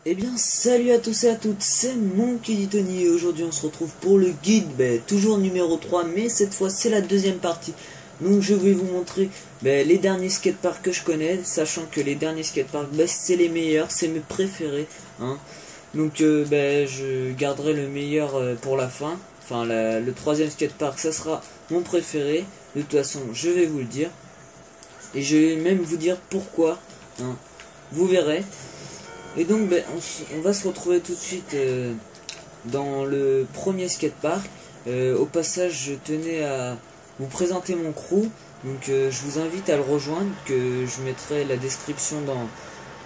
Eh bien salut à tous et à toutes, c'est Monkey D. Tony et aujourd'hui on se retrouve pour le guide, toujours numéro 3, mais cette fois c'est la deuxième partie. Donc je vais vous montrer les derniers skateparks que je connais, sachant que les derniers skateparks c'est les meilleurs, c'est mes préférés, hein. Donc je garderai le meilleur pour la fin, enfin le troisième skatepark ça sera mon préféré, de toute façon je vais vous le dire. Et je vais même vous dire pourquoi, hein. Vous verrez. Et donc on va se retrouver tout de suite dans le premier skatepark. Au passage je tenais à vous présenter mon crew. Donc je vous invite à le rejoindre, que je mettrai la description dans...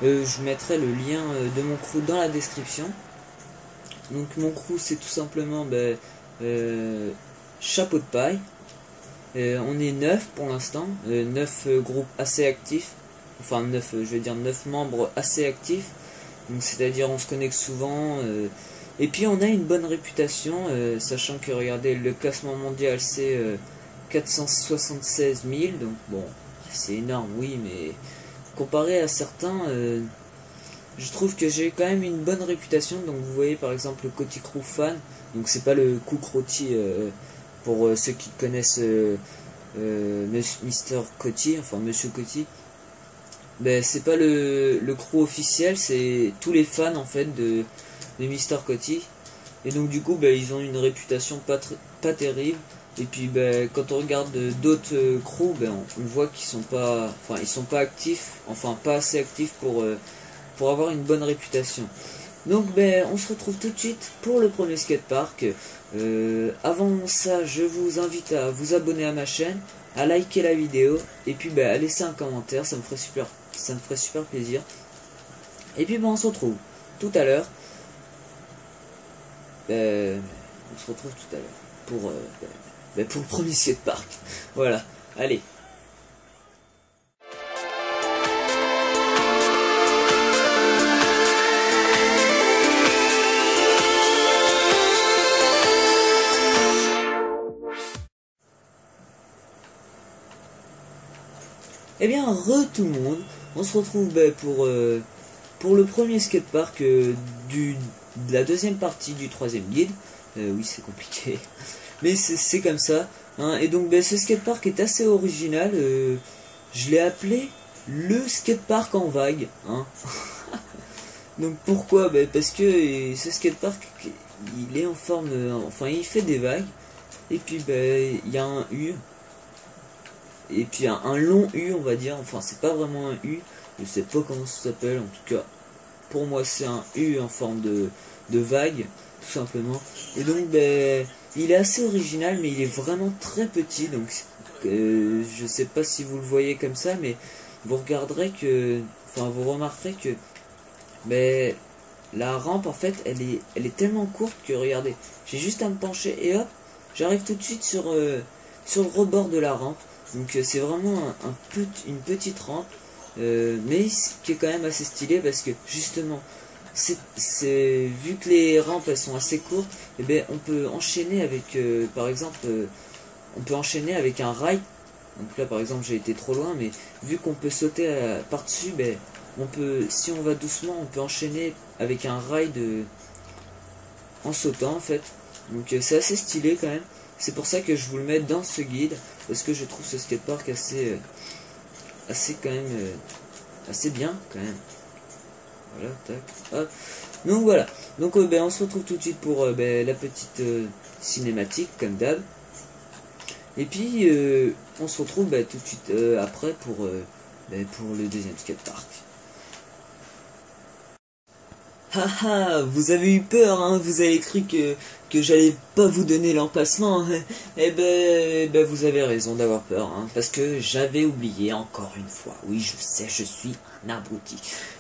je mettrai le lien de mon crew dans la description. Donc mon crew c'est tout simplement Chapeau de paille. On est 9 pour l'instant, 9 groupes assez actifs. Enfin 9, je vais dire 9 membres assez actifs. Donc c'est-à-dire on se connecte souvent, et puis on a une bonne réputation, sachant que regardez le classement mondial c'est 476 000, donc bon c'est énorme oui, mais comparé à certains, je trouve que j'ai quand même une bonne réputation. Donc vous voyez par exemple le Coty Crew Fan, donc c'est pas le coup Crotty pour ceux qui connaissent Mr Coty, enfin Monsieur Coty. C'est pas le crew officiel, c'est tous les fans en fait de Mr Coty. Et donc du coup ils ont une réputation pas terrible. Et puis quand on regarde d'autres crews, on voit qu'ils sont pas, enfin ils sont pas actifs, enfin pas assez actifs pour avoir une bonne réputation. Donc on se retrouve tout de suite pour le premier skatepark. Avant ça, je vous invite à vous abonner à ma chaîne, à liker la vidéo, et puis à laisser un commentaire, ça me ferait super plaisir. Et puis on se retrouve tout à l'heure. On se retrouve tout à l'heure pour le premier skatepark. Voilà, allez. Eh bien, tout le monde, on se retrouve pour le premier skatepark de la deuxième partie du troisième guide. Oui, c'est compliqué, mais c'est comme ça, hein. Et donc ce skatepark est assez original, je l'ai appelé le skatepark en vague, hein. Donc pourquoi? Parce que ce skatepark, il est en forme, enfin il fait des vagues, et puis il y a un U. Et puis un long U, on va dire, enfin c'est pas vraiment un U, je sais pas comment ça s'appelle, en tout cas pour moi c'est un U en forme de vague, tout simplement. Et donc il est assez original, mais il est vraiment très petit, donc je sais pas si vous le voyez comme ça, mais vous regarderez que, enfin vous remarquerez que la rampe en fait elle est tellement courte que regardez, j'ai juste à me pencher et hop, j'arrive tout de suite sur le rebord de la rampe. Donc c'est vraiment une petite rampe, mais qui est quand même assez stylé, parce que justement, vu que les rampes elles sont assez courtes, on peut enchaîner avec, par exemple, on peut enchaîner avec un rail. Donc là par exemple j'ai été trop loin, mais vu qu'on peut sauter par dessus, on peut, si on va doucement, on peut enchaîner avec un rail en sautant en fait. Donc c'est assez stylé quand même. C'est pour ça que je vous le mets dans ce guide, parce que je trouve ce skatepark assez quand même assez bien quand même. Voilà, tac, hop. Donc voilà. Donc on se retrouve tout de suite pour la petite cinématique comme d'hab. Et puis on se retrouve tout de suite après pour le deuxième skatepark. Haha, vous avez eu peur, hein, vous avez cru que j'allais pas vous donner l'emplacement. Vous avez raison d'avoir peur, hein, parce que j'avais oublié encore une fois. Oui, je sais, je suis un abruti.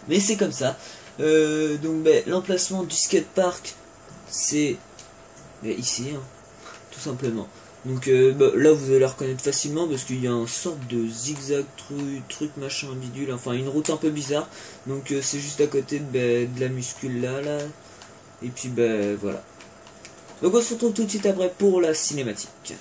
Mais c'est comme ça. Donc l'emplacement du skatepark, c'est ici, hein, tout simplement. Donc là vous allez la reconnaître facilement, parce qu'il y a une sorte de zigzag truc machin bidule, enfin une route un peu bizarre. Donc c'est juste à côté de la muscule là. Et puis voilà. Donc on se retrouve tout de suite après pour la cinématique.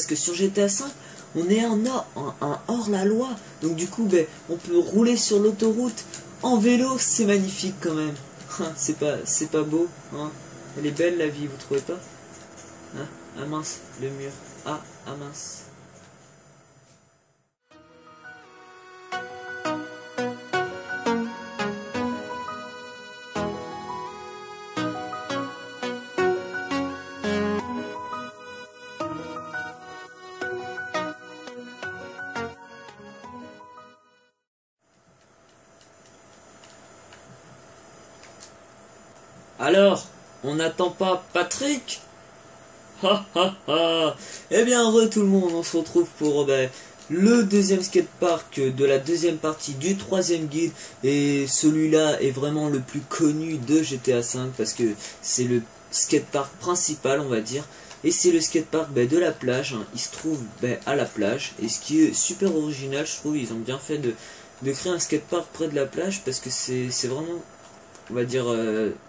parce que sur GTA 5, on est un hors-la-loi. Donc du coup, ben, on peut rouler sur l'autoroute en vélo, c'est magnifique quand même. C'est pas beau, hein. Elle est belle la vie, vous trouvez pas? Hein? Ah mince, le mur. Ah mince. Alors, on n'attend pas Patrick? Eh bien, tout le monde, on se retrouve pour le deuxième skatepark de la deuxième partie du troisième guide. Et celui-là est vraiment le plus connu de GTA V parce que c'est le skatepark principal, on va dire. Et c'est le skatepark de la plage, hein. Il se trouve à la plage. Et ce qui est super original, je trouve, ils ont bien fait de créer un skatepark près de la plage parce que c'est vraiment, on va dire,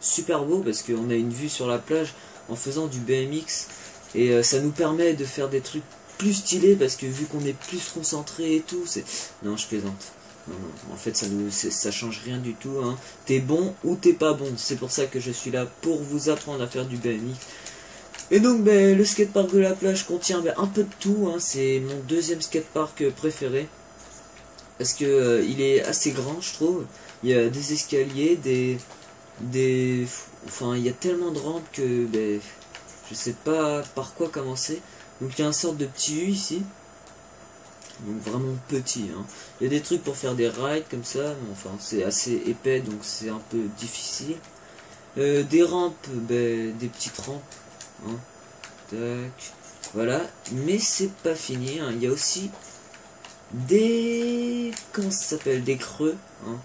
super beau parce qu'on a une vue sur la plage en faisant du BMX et ça nous permet de faire des trucs plus stylés parce que vu qu'on est plus concentré et tout, c'est... Non, je plaisante. Non, en fait ça change rien du tout, hein. T'es bon ou t'es pas bon, c'est pour ça que je suis là, pour vous apprendre à faire du BMX. Et donc le skatepark de la plage contient un peu de tout, hein. C'est mon deuxième skatepark préféré parce que il est assez grand, je trouve. Il y a des escaliers, enfin il y a tellement de rampes que je sais pas par quoi commencer. Donc il y a une sorte de petit U ici, donc vraiment petit, hein. Il y a des trucs pour faire des rides comme ça, mais enfin c'est assez épais donc c'est un peu difficile. Des rampes, des petites rampes, hein. Tac, voilà, mais c'est pas fini, hein. Il y a aussi des... comment ça s'appelle? Des creux, hein.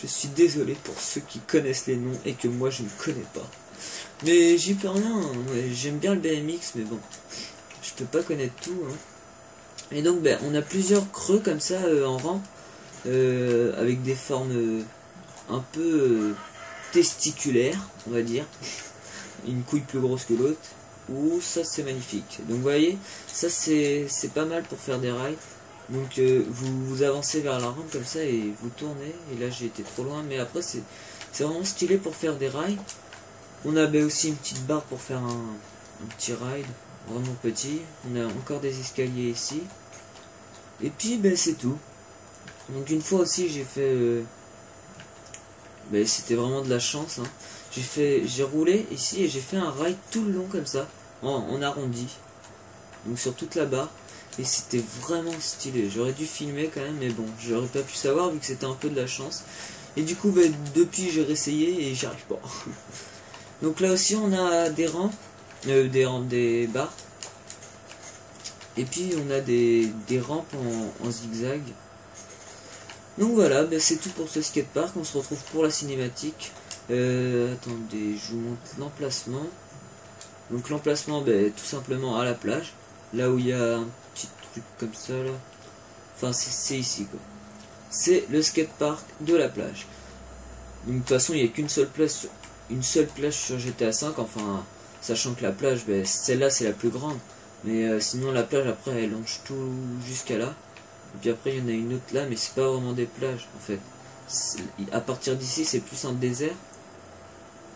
Je suis désolé pour ceux qui connaissent les noms et que moi je ne connais pas. Mais j'y peux rien, hein. J'aime bien le BMX, mais bon, je peux pas connaître tout, hein. Et donc on a plusieurs creux comme ça en rampe, avec des formes un peu testiculaires, on va dire. Une couille plus grosse que l'autre. Ouh, ça c'est magnifique. Donc vous voyez, ça c'est pas mal pour faire des rides. Donc vous avancez vers la rampe comme ça et vous tournez. Et là j'ai été trop loin, mais après c'est vraiment stylé pour faire des rides. On a aussi une petite barre pour faire un petit ride, vraiment petit. On a encore des escaliers ici. Et puis c'est tout. Donc une fois aussi j'ai fait... c'était vraiment de la chance, hein. J'ai roulé ici et j'ai fait un ride tout le long comme ça, en arrondi. Donc sur toute la barre. Et c'était vraiment stylé. J'aurais dû filmer quand même, mais bon, j'aurais pas pu savoir vu que c'était un peu de la chance. Et du coup, depuis j'ai réessayé et j'y arrive pas. Donc là aussi on a des rampes, des barres. Et puis on a des rampes en zigzag. Donc voilà, c'est tout pour ce skatepark. On se retrouve pour la cinématique. Attendez, je vous montre l'emplacement. Donc l'emplacement, tout simplement à la plage. Là où il y a un petit truc comme ça là. Enfin c'est ici quoi. C'est le skatepark de la plage. Donc de toute façon il n'y a qu'une seule plage sur GTA V. Enfin, sachant que la plage, celle-là c'est la plus grande. Mais sinon la plage après elle longe tout jusqu'à là. Et puis après il y en a une autre là, mais c'est pas vraiment des plages en fait. À partir d'ici c'est plus un désert.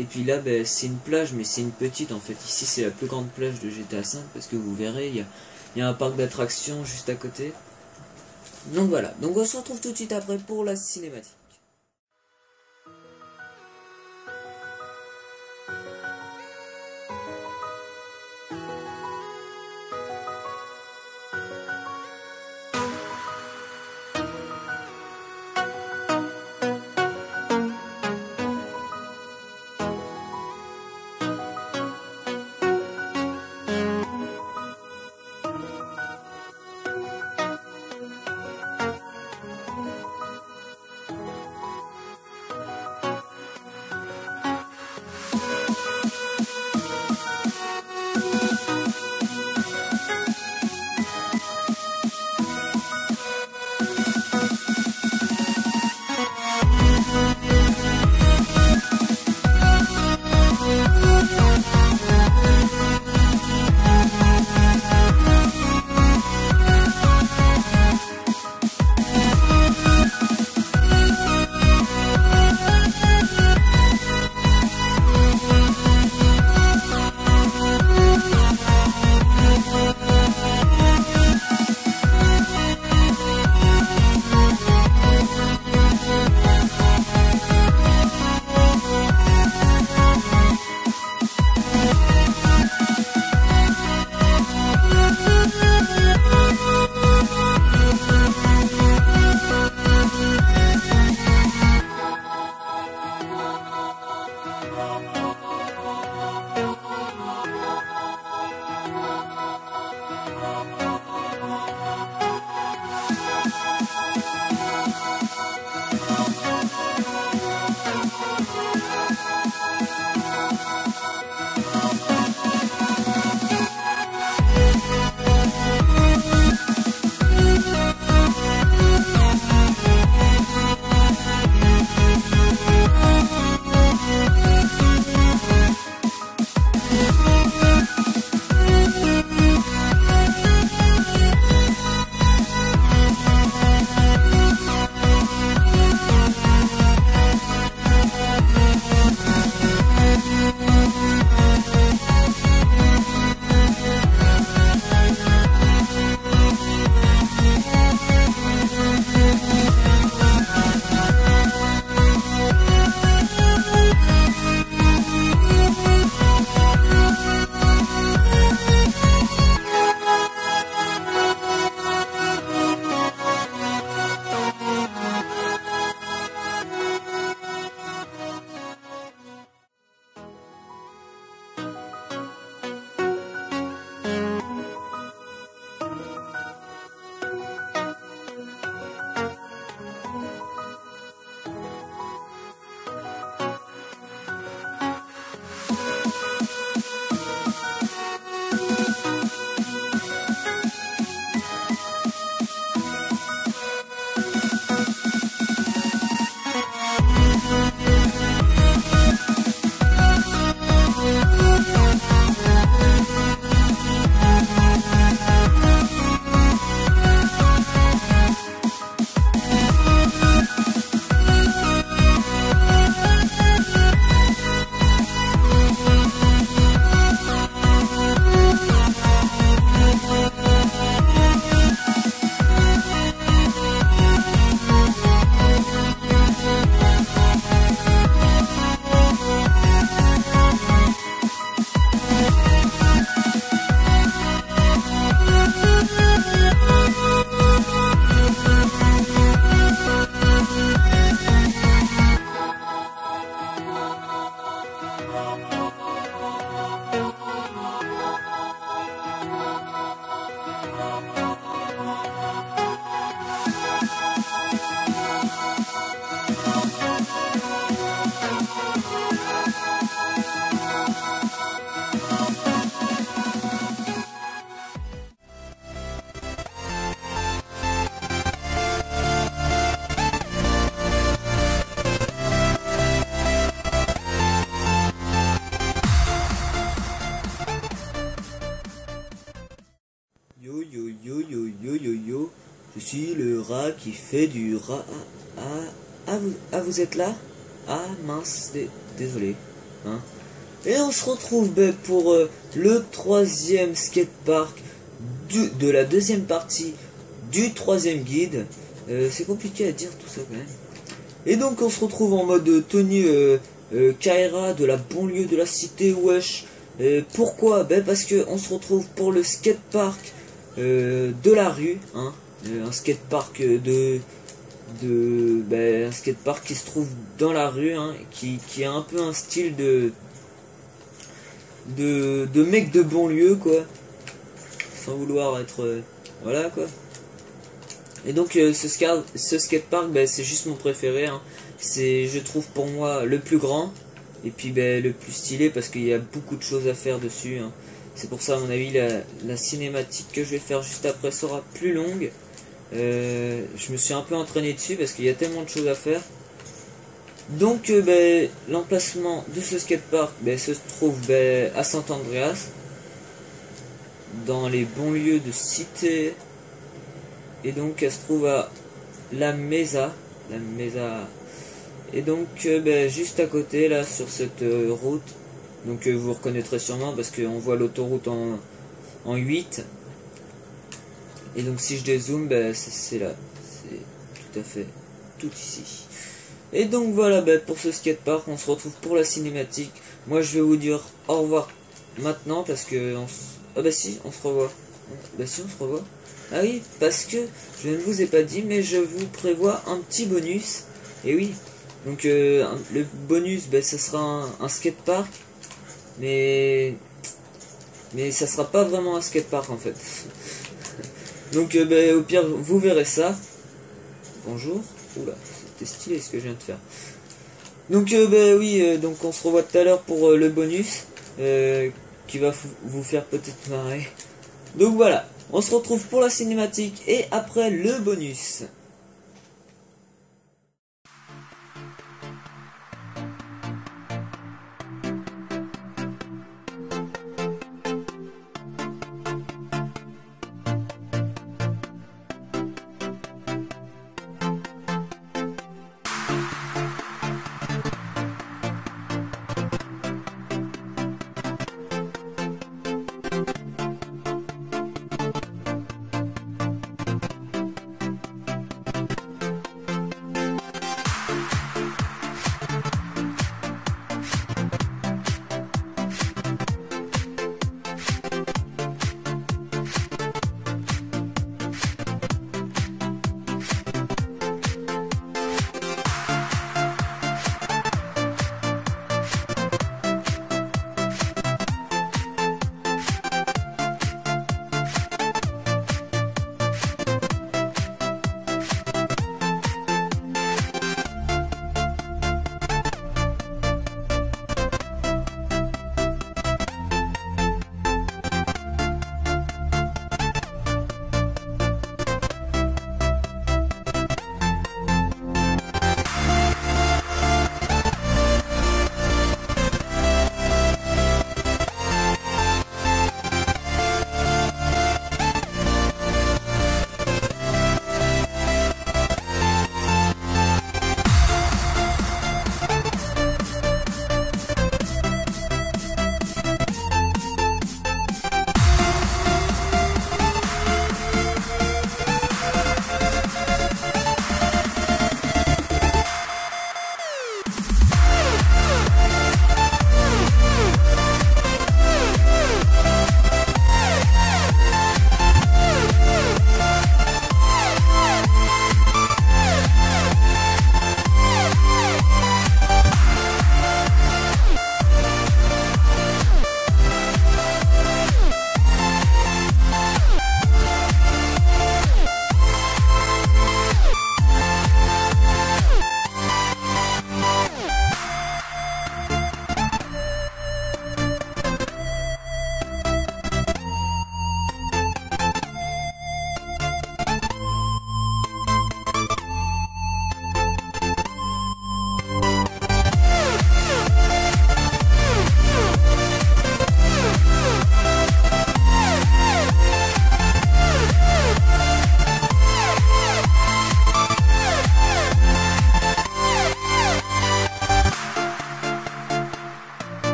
Et puis là c'est une plage, mais c'est une petite en fait. Ici c'est la plus grande plage de GTA V parce que vous verrez il y a un parc d'attractions juste à côté. Donc voilà, donc on se retrouve tout de suite après pour la cinématique. Je suis le rat qui fait du rat. Vous êtes là? Ah mince, désolé. Hein. Et on se retrouve pour le 3e skatepark de la 2e partie du 3e guide. C'est compliqué à dire tout ça quand même. Et donc on se retrouve en mode tenue Kaira de la banlieue de la cité wesh. Pourquoi? Parce que on se retrouve pour le skatepark de la rue, hein. Un skatepark un skatepark qui se trouve dans la rue, hein, qui a un peu un style de mec de banlieue quoi, sans vouloir être voilà quoi. Et donc ce skatepark, c'est juste mon préféré, hein. C'est, je trouve, pour moi le plus grand et puis le plus stylé parce qu'il y a beaucoup de choses à faire dessus, hein. C'est pour ça, à mon avis, la cinématique que je vais faire juste après sera plus longue. Je me suis un peu entraîné dessus parce qu'il y a tellement de choses à faire. Donc l'emplacement de ce skatepark se trouve à Sant-Andreas, dans les banlieues de Cité. Et donc elle se trouve à La Mesa. Et donc juste à côté là sur cette route. Donc vous reconnaîtrez sûrement parce qu'on voit l'autoroute en 8. Et donc si je dézoome, c'est là. C'est tout à fait tout ici. Et donc voilà, pour ce skatepark, on se retrouve pour la cinématique. Moi je vais vous dire au revoir maintenant parce que si, on se revoit. Si, on se revoit. Ah oui, parce que je ne vous ai pas dit, mais je vous prévois un petit bonus. Et oui, donc le bonus, ce sera un skatepark, mais ça sera pas vraiment un skatepark en fait. Donc au pire, vous verrez ça. Bonjour. Oula, c'était stylé ce que je viens de faire. Donc oui, donc on se revoit tout à l'heure pour le bonus qui va vous faire peut-être marrer. Donc voilà, on se retrouve pour la cinématique et après le bonus.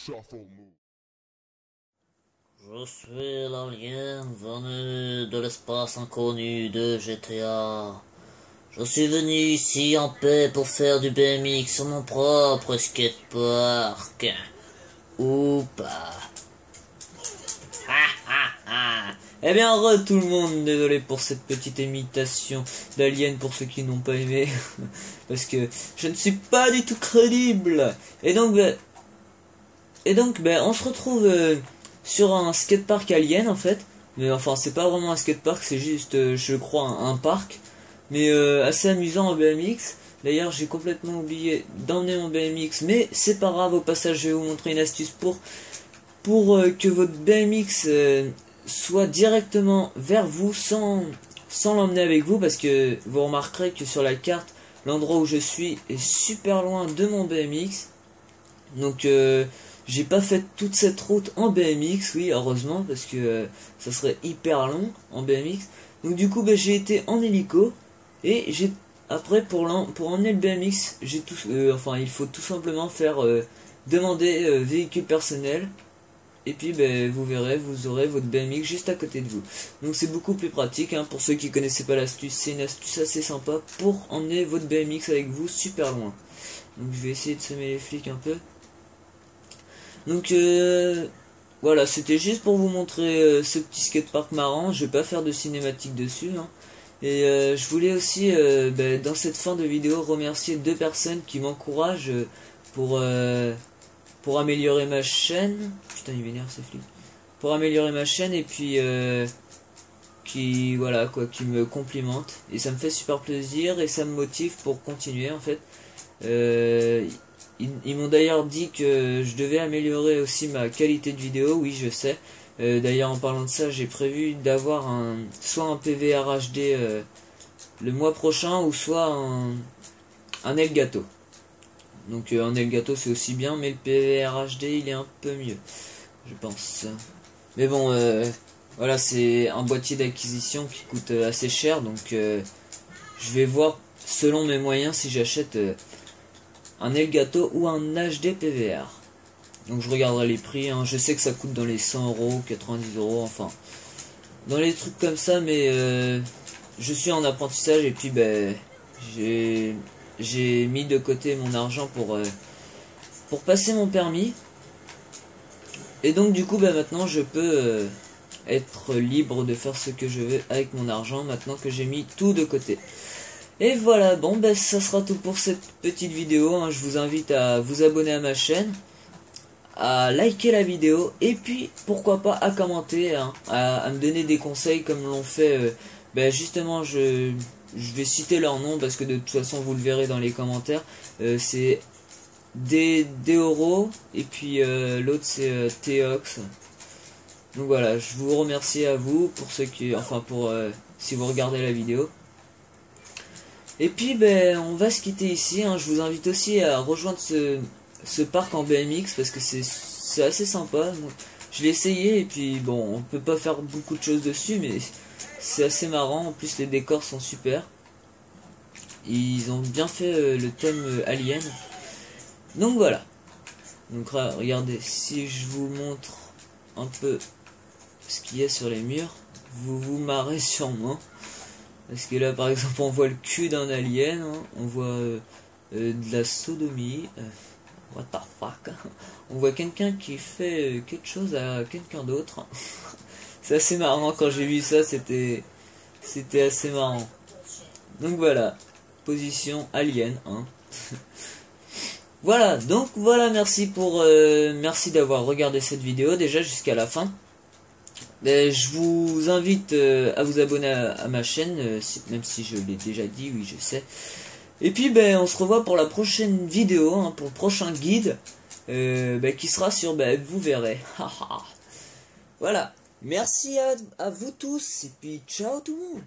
Je suis l'alien venu de l'espace inconnu de GTA. Je suis venu ici en paix pour faire du BMX sur mon propre skatepark. Ou pas. Eh bien, tout le monde, désolé pour cette petite imitation d'Alien pour ceux qui n'ont pas aimé, parce que je ne suis pas du tout crédible. Et donc, on se retrouve sur un skatepark Alien en fait, mais enfin c'est pas vraiment un skatepark, c'est juste, je crois, un parc, mais assez amusant en BMX. D'ailleurs, j'ai complètement oublié d'emmener mon BMX, mais c'est pas grave. Au passage, je vais vous montrer une astuce pour que votre BMX soit directement vers vous sans l'emmener avec vous, parce que vous remarquerez que sur la carte, l'endroit où je suis est super loin de mon BMX. Donc j'ai pas fait toute cette route en BMX, oui, heureusement, parce que ça serait hyper long en BMX. Donc du coup, j'ai été en hélico, et après pour emmener le BMX, il faut tout simplement faire demander véhicule personnel. Et puis vous verrez, vous aurez votre BMX juste à côté de vous. Donc c'est beaucoup plus pratique, hein. Pour ceux qui connaissaient pas l'astuce, c'est une astuce assez sympa pour emmener votre BMX avec vous super loin. Donc je vais essayer de semer les flics un peu. Donc voilà, c'était juste pour vous montrer ce petit skatepark marrant. Je vais pas faire de cinématique dessus, hein. Et je voulais aussi dans cette fin de vidéo remercier 2 personnes qui m'encouragent pour améliorer ma chaîne. Putain, il m'énerve ces flics. Pour améliorer ma chaîne, et puis qui me complimentent, et ça me fait super plaisir et ça me motive pour continuer en fait. Ils m'ont d'ailleurs dit que je devais améliorer aussi ma qualité de vidéo. Oui, je sais. D'ailleurs, en parlant de ça, j'ai prévu d'avoir soit un PVR HD le mois prochain, ou soit un Elgato. Donc un Elgato c'est aussi bien, mais le PVR HD il est un peu mieux, je pense. Mais bon, voilà, c'est un boîtier d'acquisition qui coûte assez cher, donc je vais voir selon mes moyens si j'achète un Elgato ou un HD PVR. Donc je regarderai les prix, hein. Je sais que ça coûte dans les 100 euros, 90 euros, enfin dans les trucs comme ça, mais je suis en apprentissage, et puis j'ai mis de côté mon argent pour passer mon permis. Et donc du coup maintenant je peux être libre de faire ce que je veux avec mon argent, maintenant que j'ai mis tout de côté. Et voilà, bon ça sera tout pour cette petite vidéo, hein. Je vous invite à vous abonner à ma chaîne, à liker la vidéo, et puis pourquoi pas à commenter, hein, à me donner des conseils comme l'ont fait justement, je vais citer leur nom parce que de toute façon vous le verrez dans les commentaires. C'est Deoro, et puis l'autre c'est Theox. Donc voilà, je vous remercie à vous pour ceux qui, si vous regardez la vidéo. Et puis on va se quitter ici, hein. Je vous invite aussi à rejoindre ce parc en BMX parce que c'est assez sympa. Je l'ai essayé, et puis bon, on peut pas faire beaucoup de choses dessus, mais c'est assez marrant. En plus les décors sont super. Ils ont bien fait le thème Alien. Donc voilà. Donc regardez, si je vous montre un peu ce qu'il y a sur les murs, vous vous marrez sûrement. Parce que là par exemple on voit le cul d'un alien, hein. On voit de la sodomie. What the fuck. On voit quelqu'un qui fait quelque chose à quelqu'un d'autre. C'est assez marrant, quand j'ai vu ça c'était assez marrant. Donc voilà, position alien, hein. Voilà, donc voilà, merci d'avoir regardé cette vidéo déjà jusqu'à la fin. Je vous invite à vous abonner à ma chaîne, même si je l'ai déjà dit, oui je sais. Et puis on se revoit pour la prochaine vidéo, hein, pour le prochain guide, qui sera sur vous verrez. Voilà, merci à vous tous, et puis ciao tout le monde.